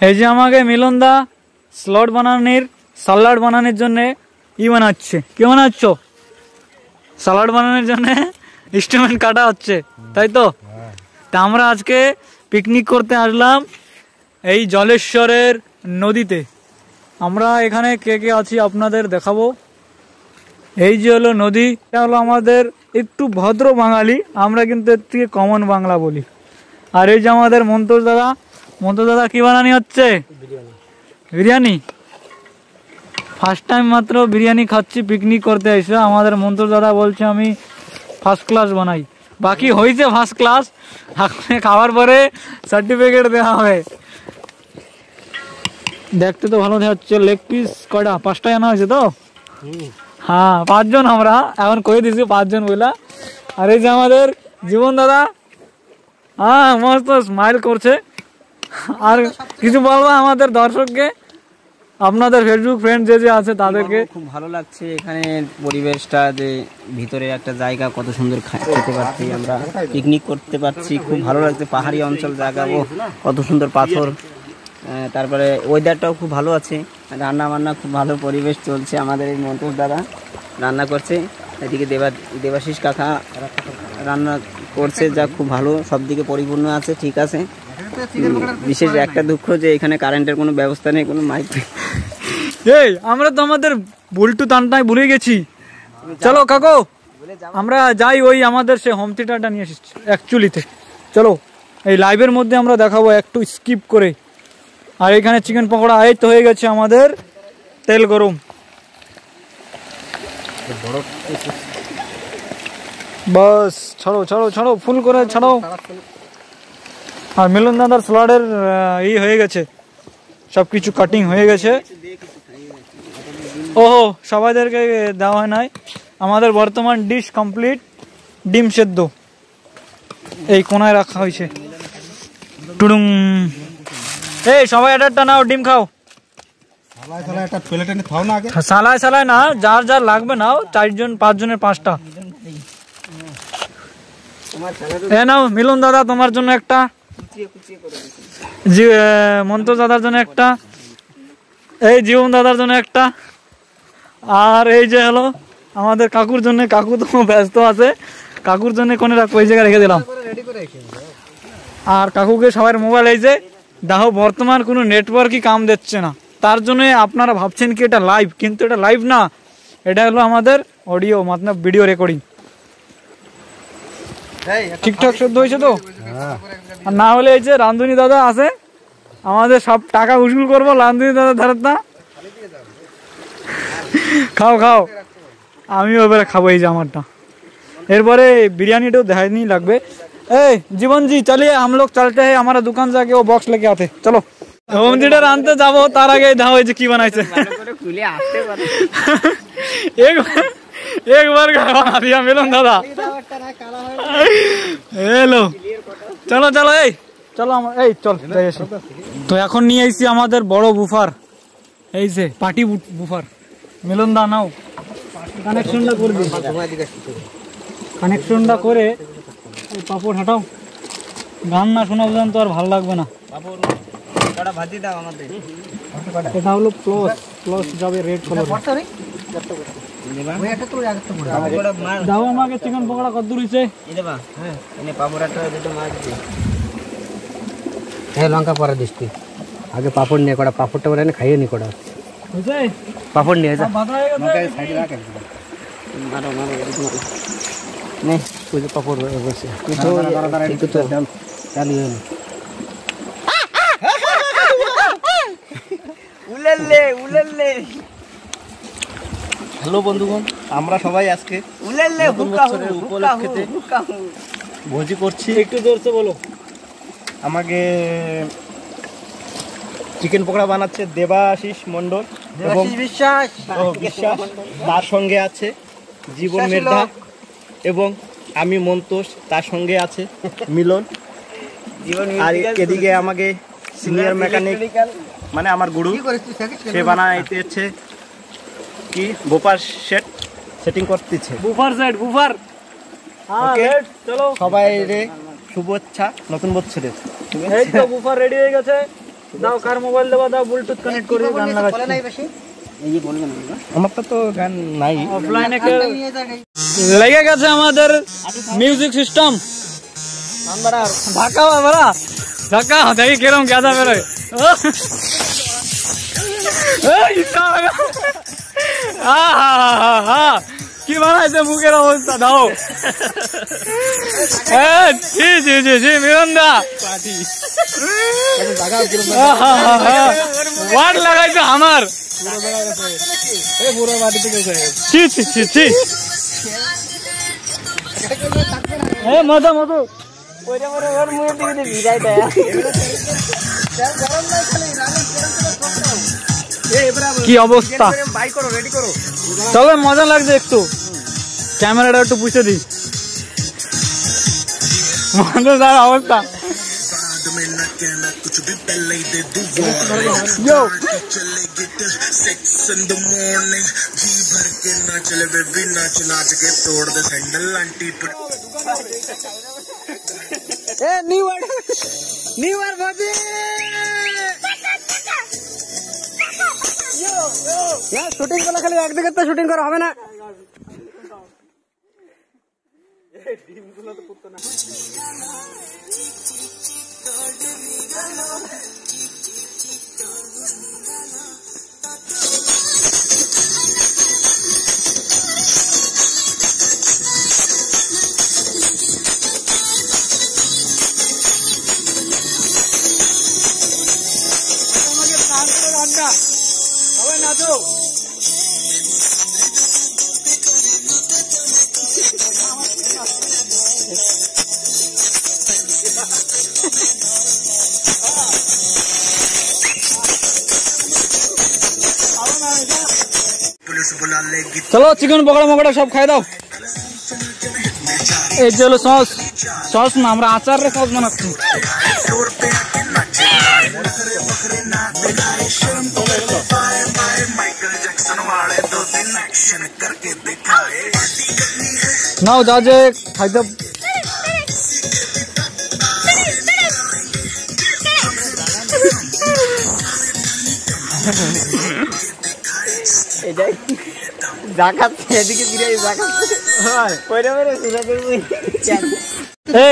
এই যে আমাকে মিলন দা স্লট বানানোর সালাড বানানোর জন্য বানাচ্ছে। কি বানাচ্ছ? সালাড বানানোর জন্য ইনস্ট্রুমেন্ট কাটা হচ্ছে, তাই তো? তা আমরা আজকে পিকনিক করতে আসলাম এই জলেশ্বরের নদীতে। আমরা এখানে কে কে আছি আপনাদের দেখাবো। এই যে হলো নদী, এটা হলো আমাদের একটু ভদ্র বাঙালি, আমরা কিন্তু এর থেকে কমন বাংলা বলি। আর এই যে আমাদের মন্তোষ দাদা, মন্তোষ দাদা কি বানানি হচ্ছে? বিরিয়ানি। ফার্স্ট টাইম মাত্র বিরিয়ানি খাচ্ছি পিকনিক করতে এসে। আমাদের মন্তোষ দাদা বলছে আমি ফার্স্ট ক্লাস বানাই, বাকি হয়েছে ফার্স্ট ক্লাস, খাওয়ার পরে সার্টিফিকেট দেওয়া হবে। দেখতে তো ভালো দেখাচ্ছে। লেগ পিস কয়টা? 5টাই আনা হয়েছে তো? হ্যাঁ, 5 জন আমরা এখন কয়ে দিছি 5 জন বলে। আর এই যে আমাদের জীবন দাদা, হ্যাঁ মস্ত স্মাইল করছে। আর কিছু বলবো আমাদের দর্শককে, আপনাদের ফেসবুক ফ্রেন্ড যে যে আছে তাদেরকে? খুব ভালো লাগছে এখানে পরিবেশটা, যে ভিতরে একটা জায়গা কত সুন্দর খেতে পাচ্ছি, আমরা পিকনিক করতে পারছি, খুব ভালো লাগছে। পাহাড়ি অঞ্চল জায়গা, ও কত সুন্দর পাথর, তারপরে ওয়েদারটাও খুব ভালো আছে, রান্না বান্না খুব ভালো পরিবেশ চলছে। আমাদের এই মন্তোষ দাদা রান্না করছে, এদিকে দেবাশিস কাকা রান্না করছে, যা খুব ভালো, সব দিকে পরিপূর্ণ আছে, ঠিক আছে। বিশেষ একটা দুঃখ যে এখানে কারেন্টের কোনো ব্যবস্থা নেই, কোনো মাইক। এই আমরা তো আমাদের বল্টু টানটাই ভুলে গেছি। চলো কাকু আমরা যাই ওই আমাদের সে হোম থিয়েটারটা নিয়ে এসেছি অ্যাকচুয়ালিতে। চলো এই লাইভের মধ্যে আমরা দেখাবো একটু স্কিপ করে। আর এখানে চিকেন পকোড়া এই তো হয়ে গেছে, আমাদের তেল গরম। বাস ছাড়ো ছাড়ো ছাড়ো, ফুল করে ছাড়ো। আর মিলন দাদার স্লাডের হয়ে গেছে, সবকিছু কাটিং হয়ে গেছে। ওহো, সবাইদেরকে দেওয়া হয় নাই। আমাদের বর্তমান ডিশ কমপ্লিট, ডিম সেদ্ধ এই কোনায় রাখা হয়েছে। টুডুং, এই সবাই একটা নাও, ডিম খাও। সালায় সালায় না, যার যার লাগবে নাও, 4 জন 5 জনের 5টা। এ নাও মিলন দাদা তোমার জন্য একটা, মন্তোষ দাদার জন্য একটা, এই জীবন দাদার জন্য একটা। আর এই যে হলো আমাদের কাকুর জন্য, কাকু তো ব্যস্ত আছে, কাকুর জন্য কোনে রাখবো, এই জায়গায় রেখে দিলাম। আর কাকুকে সবার মোবাইল এই যে দেখো, বর্তমান কোনো নেটওয়ার্কই কাম দিচ্ছে না, তার জন্য আপনারা ভাবছেন কি এটা লাইভ, কিন্তু এটা লাইভ না, এটা হলো আমাদের অডিও মতলব ভিডিও রেকর্ডিং। ঠিকঠাক শুদ্ধ হয়েছে তো? আর না হলে এই যে রান্ধুনি দাদা আছে, আমাদের সব টাকা উসুল করবো রান্ধুনি দাদা ধারে না। খাও খাও, আমিও এবারে খাবো এই যে আমারটা। এরপরে बिरयानीটাও দেখাইনি লাগবে। ए जीवन जी चलिए, हम लोग चलते हैं, हमारा दुकान जाके वो बॉक्स लेके आते। चलो होम थिएटर आनते যাবো, তার আগে দাও এই যে কি বানাইছে। एक बार खावा दिया मिलन दादा। हेलो चलो चलो, এই চলো এই চল যাই এসো। তো এখন নিয়ে আইছি আমাদের বড় বুফার, এই যে পার্টি বুফার। মিলন দা নাও, কানেকশনটা করে দিই, কানেকশনটা করে এই পাপড় হাঁটাও। গান না শোনা পর্যন্ত তো আর ভালো লাগবে না। এটা হলো প্লাস যাবে রেড কালার। দাও আমাকে চিকেন পকোড়া কত দূর হইছে? হ্যাঁ লঙ্কা পরে দিস তুই, আগে পাপড় নিয়ে কটা, পাপড়টা বলে খাইয়ে নি কটা, পাপড় নিয়ে যা। পাপড় বসে হ্যালো বন্ধুগণ, আমরা সবাই আজকে ভোজি করছি। একটু জোরসে বলো। আমাকে চিকেন পকোড়া বানাচ্ছে দেবাশিস মন্ডল এবং বিশ্বাস, তার সঙ্গে আছে জীবন মেধা এবং আমি মন্তোষ, তার সঙ্গে আছে মিলন। আর এদিকে আমাকে সিনিয়র মেকানিক মানে আমার গুরু, সে বানাইতেছে কি বুফার সেট, সেটিং করতেছে বুফার সেট, বুফার। চলো সবাই রে শুভেচ্ছা নতুন বছরের। এই তো বুফার রেডি হয়ে গেছে। দাও কার মোবাইল দেবা দাও ব্লুটুথ কানেক্ট করে গান লাগাচ্ছি আমারটা তো গান নাই অফলাইনে লেগে গেছে আমাদের মিউজিক সিস্টেম ঢাকা বাবা ঢাকা দেখি কিরম গাঁদা বেরোয় কি বানাইছে মুখের অবস্থা দাও জি জি জি জি মিরন্দা ওয়ার্ড লাগাইছে আমার ছি ছি ছি ছি মজা মজা কি অবস্থা তবে মজা লাগছে একটু ক্যামেরাটা একটু পুষে দিই মজাদার অবস্থা শুটিং করলে খালি একদিকে তো শুটিং করা হবে না চলো চিকেন পকোড়া মকোড়া সব খাই দাও এই যে হলো সস সস না আমরা আচারের সস বানাচ্ছি নাও যা যে খাইতে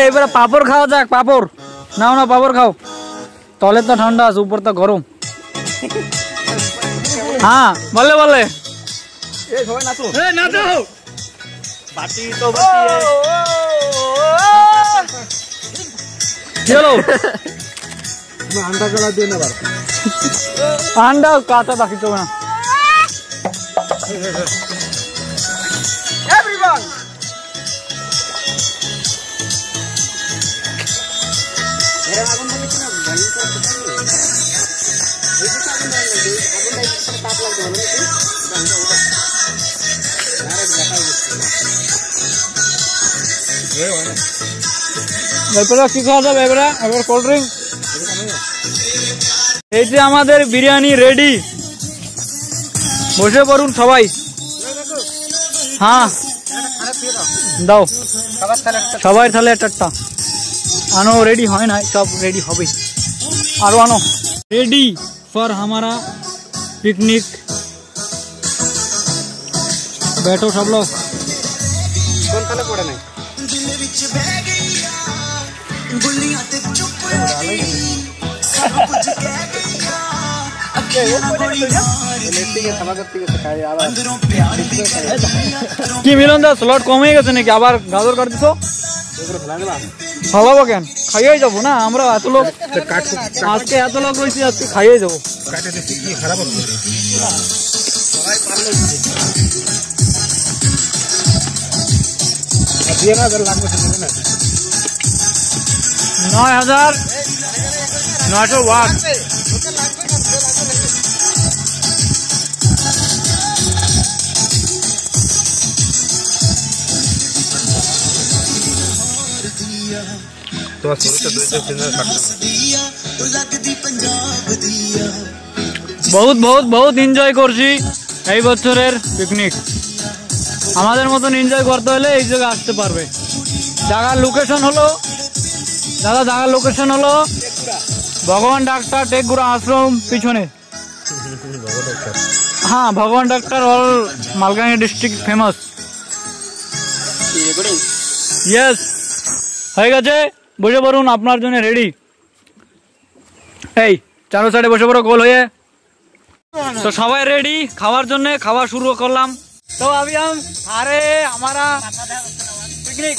এবারে পাপড় খাওয়া যাক পাপড় নাও না পাপড় খাও তলে তো ঠান্ডা আছে উপর তো গরম হ্যাঁ বলে বলে আন্ডা কাঁচা বাকি তো না এরপরে কি খাওয়া যাবে এবারে এবার কোল্ড ড্রিঙ্ক এই যে আমাদের বিরিয়ানি রেডি বসে পড়ুন সবাই হ্যাঁ দাও সবাই তাহলে একটা আনো रेडी হয় না সব रेडी হবে আর আনো रेडी फॉर हमारा पिकनिक बैठो सब लोग কোন তালে পড়ে নাই গুলিয়াं ते चुप रही सब कुछ कह गया কি মিলন দা স্লট কমে গেছে নাকি আবার গাজর কাট দিছো ফলাবো কেন খাইয়ে যাবো না আমরা এত লোক আজকে এত লোক রয়েছি আজকে খাইয়ে যাবো নয় 9,900 ওয়াট बहुत बहुत बहुत एंजॉय করছি এই বছরের পিকনিক আমাদের মতন এনজয় করতে হলে এই জায়গায় আসতে পারবে জায়গার লোকেশন হলো দাদা জায়গার লোকেশন হলো ভগবান ডাক্তার টেকগুড়া আশ্রম পিছনে। হ্যাঁ, ভগবান doctor all Malkangiri district famous. Yes, হয়ে গেছে, বসে পড়ুন, আপনার জন্য রেডি। এই চারো সাইডে বসে পড়ো গোল হয়ে। तो सबाई रेडी खावार जन्य खावा शुरू करलाम। तो अभी हम आ रहे हैं हमारा पिकनिक।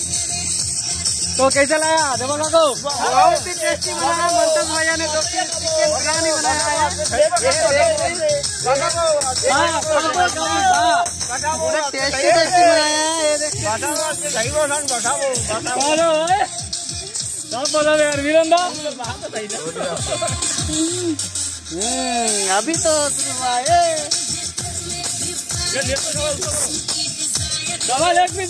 तो कैसा लगा देवा काको? बहुत ही टेस्टी बना। मंतज भैया ने तो बिरयानी बनाया है। पूरा टेस्टी टेस्टी बनाया है। ये देखिए सही बोलन बताओ सब बता दे यार वीरेंद्र। अभी तो लेग पीस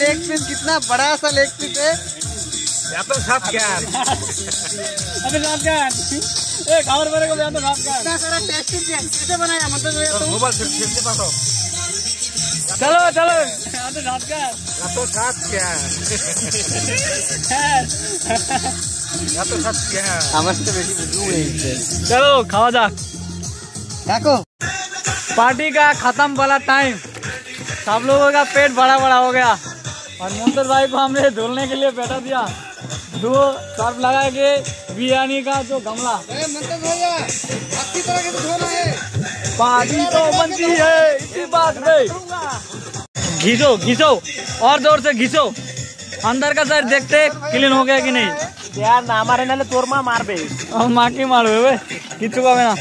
लेग पीस कितना बड़ा सा लेग पीस है। तो साफ क्या अभी साफ क्या खावर मेरे को तो साफ क्या इतना सारा टेस्टी कैसे बनाया मतलब चलो चलो तो साफ क्या तो साफ क्या चलो खावा जा काको। पार्टी का खत्म वाला टाइम, सब लोगों का पेट बड़ा बड़ा हो गया और मुंतज भाई को हमने धुलने के लिए बैठा दिया। दो सर्फ लगा के बिरयानी का जो गमला। मुंतज भैया अच्छी तरह से धोना है, पार्टी तो बनती है इसी बात में। घिसो घिसो और जोर से घिसो, अंदर का साइड देखते क्लीन हो गया कि नहीं यार। ना हमारे नाले तोर माँ मार बे माँ की मार बे किचु का ना।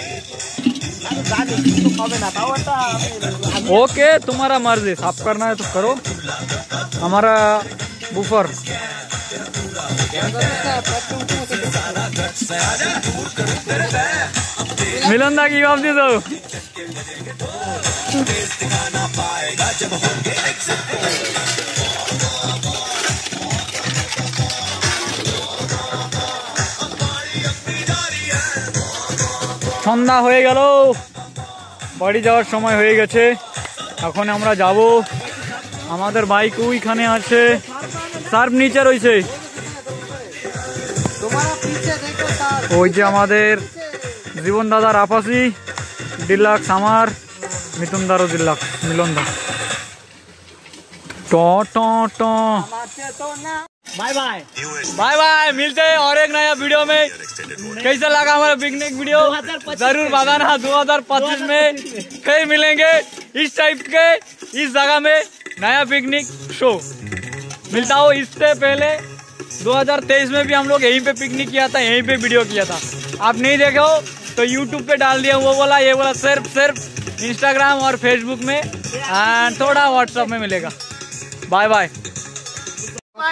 ओके तुम्हारा मर्जी, साफ करना है तो करो। हमारा बुफर मिलन दा की वापसी दो। সন্ধ্যা হয়ে গেল, বাড়ি যাওয়ার সময় হয়ে গেছে। এখন আমরা যাব। আমাদের বাইক ওইখানে আছে, সার্ফ নিচে রয়েছে। ওই যে আমাদের জীবন দাদার আপাসি ডিলাক্স, আমার মিথুন দারও ডিলাক্স, মিলন দা। बाय बाय बाय बाय, मिलते हैं और एक नया वीडियो में। कैसा लगा हमारा पिकनिक वीडियो जरूर बताना। 2025 में फिर मिलेंगे इस टाइप के इस जगह में नया पिकनिक शो। मिलता हो। इससे पहले 2023 में भी हम लोग यहीं पे पिकनिक किया था, यहीं पे वीडियो किया था। आप नहीं देखे हो तो यूट्यूब पे डाल दिया, वो बोला ये बोला। सिर्फ इंस्टाग्राम और फेसबुक में एंड थोड़ा व्हाट्सएप में मिलेगा। बाय बाय,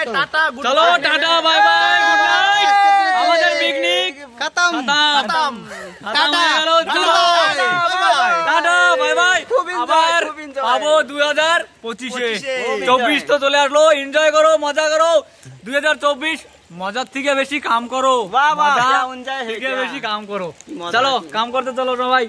टाटा, चलो tata, bye bye, good night. हमारा पिकनिक खत्म खत्म टाटा बाय बाय। আবার পাবো 2025 24 তো চলে আসলো। এনজয় করো, মজা করো। 2024 মজার থেকে বেশি কাম করো, মজা থেকে বেশি কাম করো। চলো কাম করতে চলো সবাই।